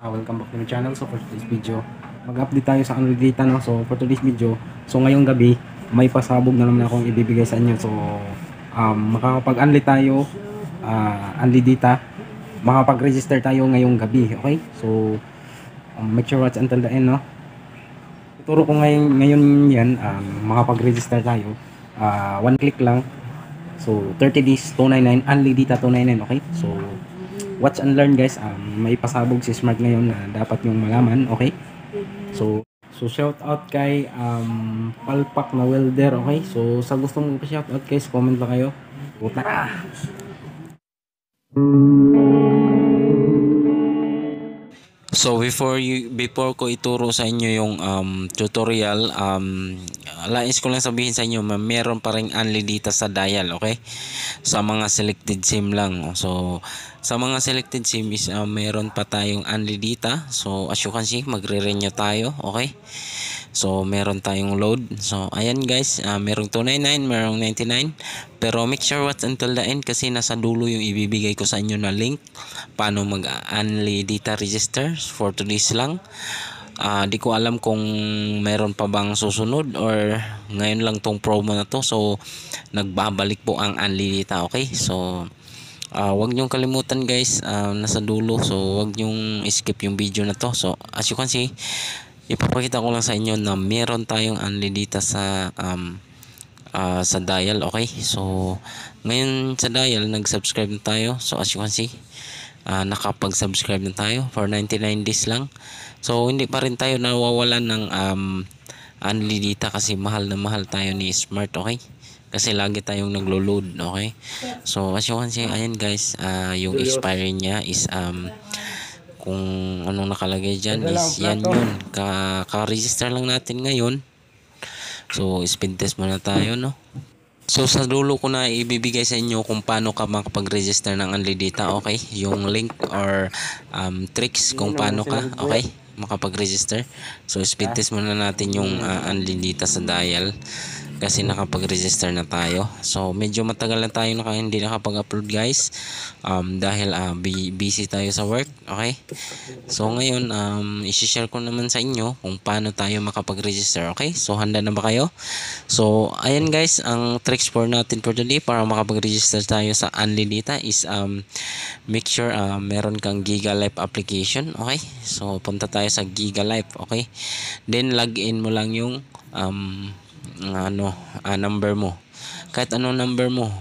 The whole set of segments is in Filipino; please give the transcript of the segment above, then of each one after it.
Welcome back to my channel. So for today's video, mag-update tayo sa Unli Data, no? So for today's video, so ngayong gabi, may pasabog na naman akong ibibigay sa inyo. So makakapag-unli tayo, Unli Data, makapag-register tayo ngayong gabi, okay? So make sure watch until the end, no? Ituro ko ngayon yan, makapag-register tayo. One click lang. So 30 days 299, Unli Data 299, okay? So watch and learn, guys. May pasabog si Smart ngayon na dapat yung malaman, okay? So shout out kay Palpak na welder, okay? So sa gustong pa-shout out, guys, comment lang kayo. Tara! So before ko ituro sa inyo yung tutorial, lais ko lang sabihin sa inyo, meron pa ring Unli Data sa dial, okay? Sa mga selected SIM lang. So sa mga selected SIM is meron pa tayong Unli Data. So as you can see, magre-renew tayo, okay? So meron tayong load. So ayan, guys, merong 299, merong 99. Pero make sure watch until the end kasi nasa dulo yung ibibigay ko sa inyo na link paano mag-Unli Data register for today's lang. Di ko alam kung meron pa bang susunod or ngayon lang tong promo na to. So nagbabalik po ang Unli Data, okay? So wag nyong kalimutan, guys, nasa dulo. So wag nyong skip yung video na to. So as you can see, ipapakita ko lang sa inyo na meron tayong Unli Data sa dial, okay? So ngayon sa dial nag-subscribe na tayo. So as you can see, nakapag-subscribe na tayo for 99 days lang. So hindi pa rin tayo nawawalan ng Unli Data kasi mahal na mahal tayo ni Smart, okay? Kasi lagi tayong naglo-load, okay? So as you can see, ayan, guys, yung expiry niya is kung anong nakalagay dyan is yan yun. Ka-register lang natin ngayon. So speed test muna tayo, no? So sa dulo ko na ibibigay sa inyo kung paano ka makapag-register ng Unli Data, okay? Yung link or tricks kung paano ka, okay, makapag-register. So speed test muna natin yung Unli Data sa dial kasi nakapag-register na tayo. So medyo matagal na tayo hindi nakapag-upload, guys, dahil busy tayo sa work, okay? So ngayon i-share ko naman sa inyo kung paano tayo makapag-register, okay? So handa na ba kayo? So ayan, guys, ang tricks for natin for today para makapag-register tayo sa Unli Data is make sure meron kang GigaLife application, okay? So punta tayo sa GigaLife, okay? Then log in mo lang yung number mo, kahit anong number mo.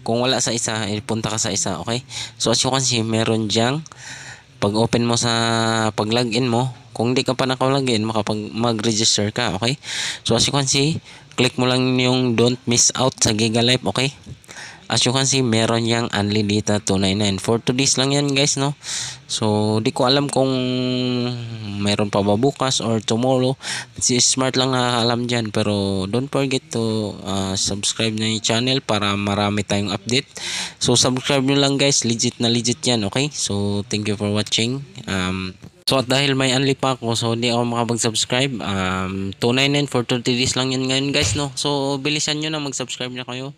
Kung wala sa isa, punta ka sa isa, okay? So as you can see, meron diyang pag open mo pag login mo, kung hindi ka pa naka-login, mag-register ka, okay? So as you can see, click mo lang yung don't miss out sa GigaLife, okay? As you can see, meron yang Unli Data 299 for today's lang yan, guys, no? So di ko alam kung meron pa ba bukas or tomorrow. Si Smart lang nakakaalam dyan. Pero don't forget to subscribe na yung channel para marami tayong update. So subscribe nyo lang, guys, legit na legit yan, okay? So thank you for watching. So at dahil may Unli pa ako, so hindi ako makapag-subscribe. 299 for 30 days lang yan ngayon, guys, no? So bilisan nyo na, mag-subscribe na kayo.